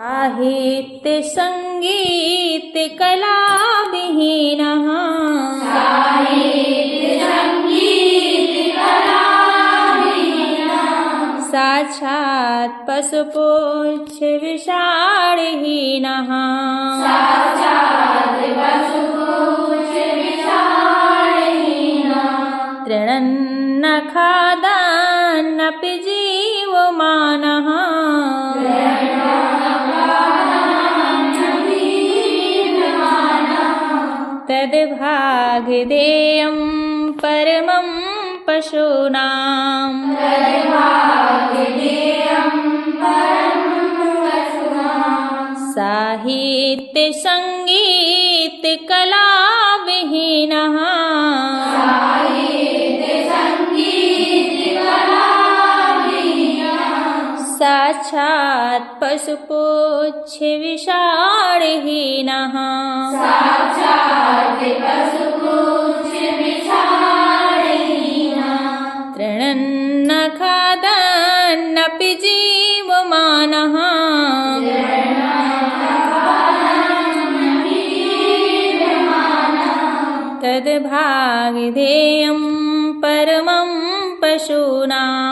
साहित्य संगीत कला विहीनः साक्षात् पशुपुच्छ विषाणहीनः तृणन्न खादन्नपि जीवमानः तद्भागधेयं परमं पशूनां साहित्य संगीत कला विहीनः साक्षात् पशुपुच्छ विषाणहीनः तृणन्न खादन्नपि जीवमानः तद्भागधेयं परमं पशूनां